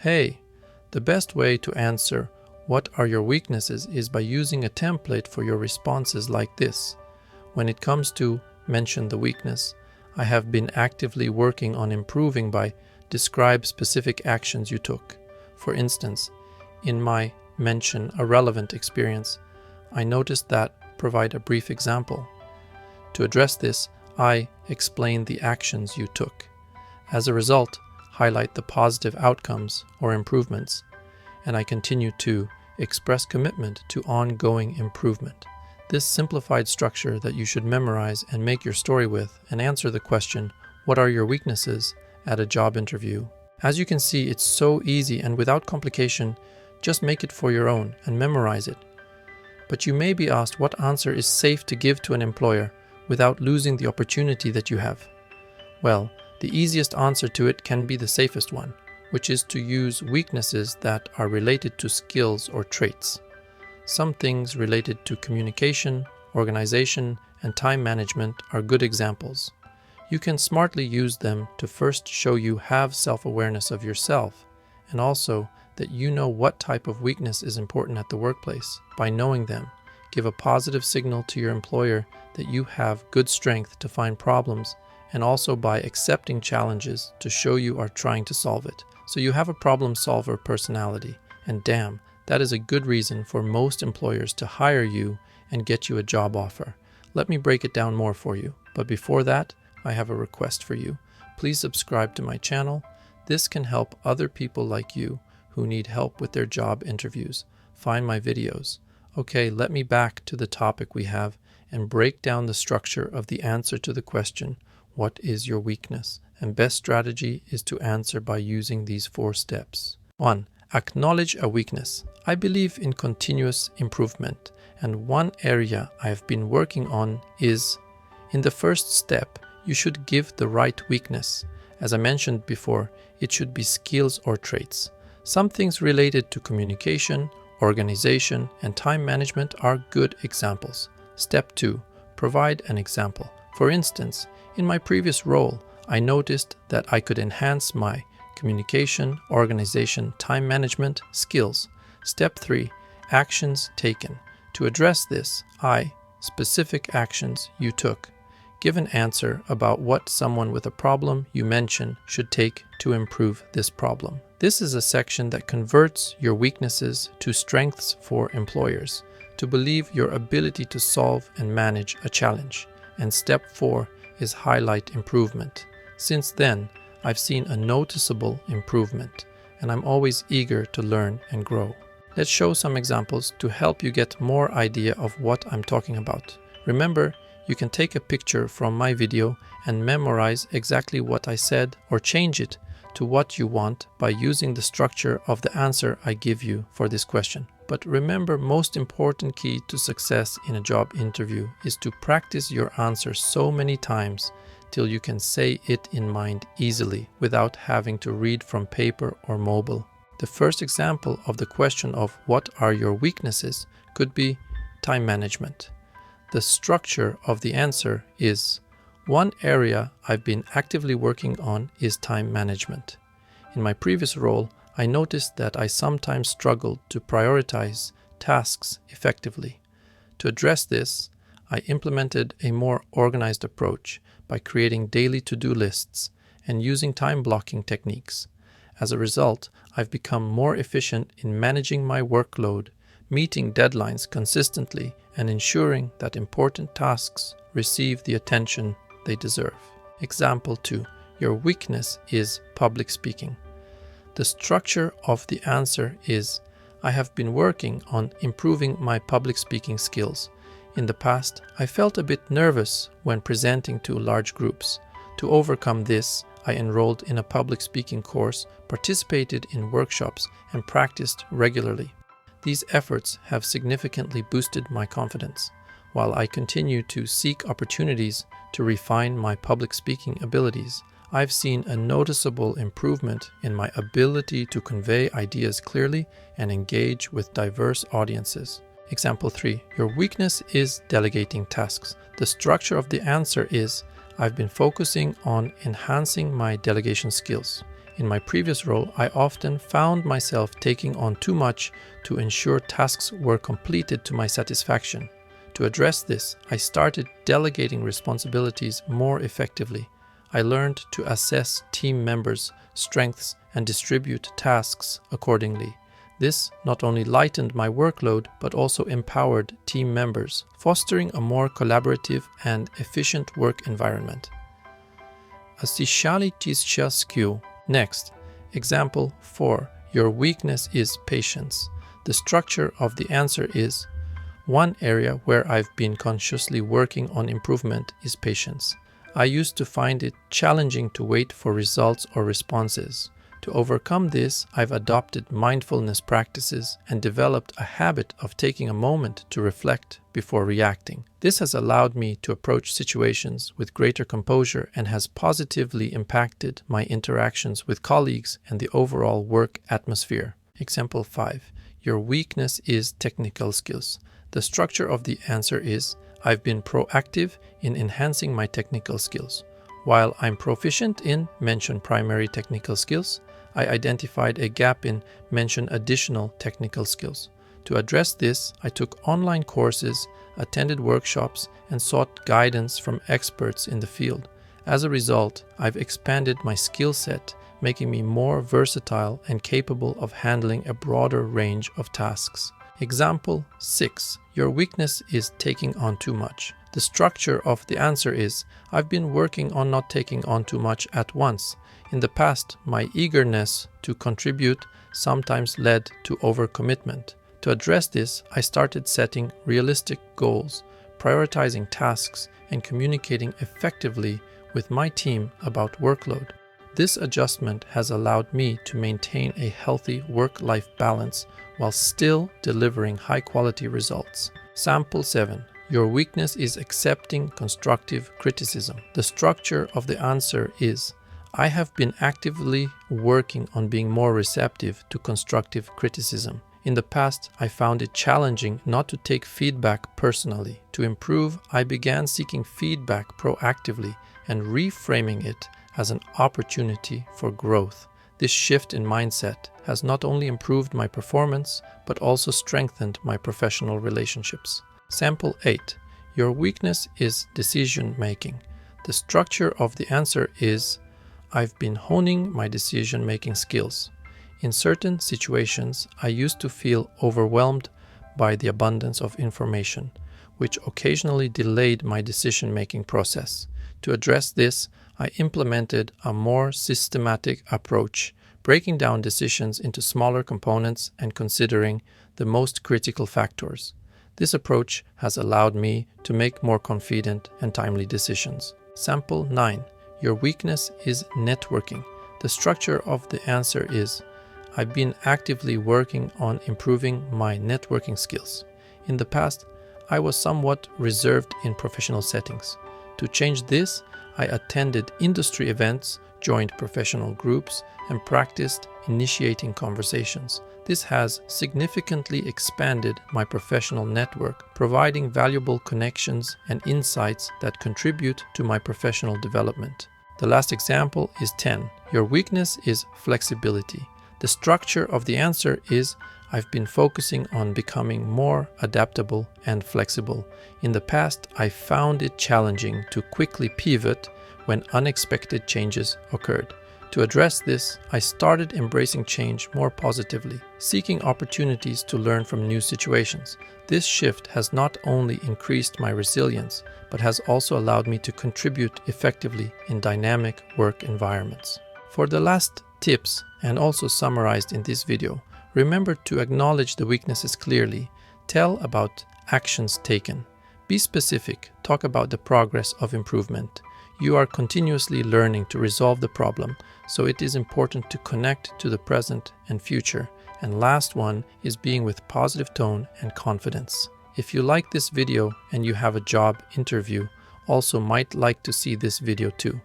Hey, the best way to answer what are your weaknesses is by using a template for your responses like this. When it comes to mention the weakness, I have been actively working on improving by describe specific actions you took. For instance, in my mention a relevant experience, I noticed that provide a brief example. To address this, I explain the actions you took. As a result, highlight the positive outcomes or improvements, and I continue to express commitment to ongoing improvement. This simplified structure that you should memorize and make your story with and answer the question, what are your weaknesses, at a job interview. As you can see, it's so easy and without complication, just make it for your own and memorize it. But you may be asked what answer is safe to give to an employer without losing the opportunity that you have. Well, the easiest answer to it can be the safest one, which is to use weaknesses that are related to skills or traits. Some things related to communication, organization, and time management are good examples. You can smartly use them to first show you have self-awareness of yourself, and also that you know what type of weakness is important at the workplace. By knowing them, give a positive signal to your employer that you have good strength to find problems, and also by accepting challenges to show you are trying to solve it. So you have a problem solver personality, and damn, that is a good reason for most employers to hire you and get you a job offer. Let me break it down more for you, but before that, I have a request for you. Please subscribe to my channel. This can help other people like you who need help with their job interviews find my videos. Okay, let me back to the topic we have and break down the structure of the answer to the question, what is your weakness? And best strategy is to answer by using these 4 steps. 1. Acknowledge a weakness. I believe in continuous improvement, and one area I have been working on is, in the first step, you should give the right weakness. As I mentioned before, it should be skills or traits. Some things related to communication, organization, and time management are good examples. Step 2. Provide an example. For instance, in my previous role, I noticed that I could enhance my communication, organization, time management skills. Step 3. Actions taken. To address this, specific actions you took. Give an answer about what someone with a problem you mention should take to improve this problem. This is a section that converts your weaknesses to strengths for employers, to believe your ability to solve and manage a challenge. And step 4 is highlight improvement. Since then, I've seen a noticeable improvement, and I'm always eager to learn and grow. Let's show some examples to help you get more idea of what I'm talking about. Remember, you can take a picture from my video and memorize exactly what I said or change it to what you want by using the structure of the answer I give you for this question. But remember, most important key to success in a job interview is to practice your answer so many times till you can say it in mind easily without having to read from paper or mobile. The first example of the question of what are your weaknesses could be time management. The structure of the answer is, one area I've been actively working on is time management. In my previous role, I noticed that I sometimes struggled to prioritize tasks effectively. To address this, I implemented a more organized approach by creating daily to-do lists and using time blocking techniques. As a result, I've become more efficient in managing my workload, meeting deadlines consistently, and ensuring that important tasks receive the attention they deserve. Example 2. Your weakness is public speaking. The structure of the answer is, I have been working on improving my public speaking skills. In the past, I felt a bit nervous when presenting to large groups. To overcome this, I enrolled in a public speaking course, participated in workshops, and practiced regularly. These efforts have significantly boosted my confidence, while I continue to seek opportunities to refine my public speaking abilities. I've seen a noticeable improvement in my ability to convey ideas clearly and engage with diverse audiences. Example 3. Your weakness is delegating tasks. The structure of the answer is, I've been focusing on enhancing my delegation skills. In my previous role, I often found myself taking on too much to ensure tasks were completed to my satisfaction. To address this, I started delegating responsibilities more effectively. I learned to assess team members' strengths and distribute tasks accordingly. This not only lightened my workload, but also empowered team members, fostering a more collaborative and efficient work environment. Next, example 4. Your weakness is patience. The structure of the answer is: one area where I've been consciously working on improvement is patience. I used to find it challenging to wait for results or responses. To overcome this, I've adopted mindfulness practices and developed a habit of taking a moment to reflect before reacting. This has allowed me to approach situations with greater composure and has positively impacted my interactions with colleagues and the overall work atmosphere. Example 5. Your weakness is technical skills. The structure of the answer is: I've been proactive in enhancing my technical skills. While I'm proficient in mention primary technical skills, I identified a gap in mention additional technical skills. To address this, I took online courses, attended workshops, and sought guidance from experts in the field. As a result, I've expanded my skill set, making me more versatile and capable of handling a broader range of tasks. Example 6. Your weakness is taking on too much. The structure of the answer is: I've been working on not taking on too much at once. In the past, my eagerness to contribute sometimes led to overcommitment. To address this, I started setting realistic goals, prioritizing tasks, and communicating effectively with my team about workload. This adjustment has allowed me to maintain a healthy work-life balance while still delivering high-quality results. Sample 7. Your weakness is accepting constructive criticism. The structure of the answer is: I have been actively working on being more receptive to constructive criticism. In the past, I found it challenging not to take feedback personally. To improve, I began seeking feedback proactively and reframing it as an opportunity for growth. This shift in mindset has not only improved my performance, but also strengthened my professional relationships. Sample 8. Your weakness is decision-making. The structure of the answer is: I've been honing my decision-making skills. In certain situations, I used to feel overwhelmed by the abundance of information, which occasionally delayed my decision-making process. To address this, I implemented a more systematic approach, breaking down decisions into smaller components and considering the most critical factors. This approach has allowed me to make more confident and timely decisions. Sample 9. Your weakness is networking. The structure of the answer is: I've been actively working on improving my networking skills. In the past, I was somewhat reserved in professional settings. To change this, I attended industry events, joined professional groups, and practiced initiating conversations. This has significantly expanded my professional network, providing valuable connections and insights that contribute to my professional development. The last example is 10. Your weakness is flexibility. The structure of the answer is: I've been focusing on becoming more adaptable and flexible. In the past, I found it challenging to quickly pivot when unexpected changes occurred. To address this, I started embracing change more positively, seeking opportunities to learn from new situations. This shift has not only increased my resilience, but has also allowed me to contribute effectively in dynamic work environments. For the last tips, and also summarized in this video, remember to acknowledge the weaknesses clearly. Tell about actions taken. Be specific. Talk about the progress of improvement. You are continuously learning to resolve the problem, so it is important to connect to the present and future. And last one is being with positive tone and confidence. If you like this video and you have a job interview, also might like to see this video too.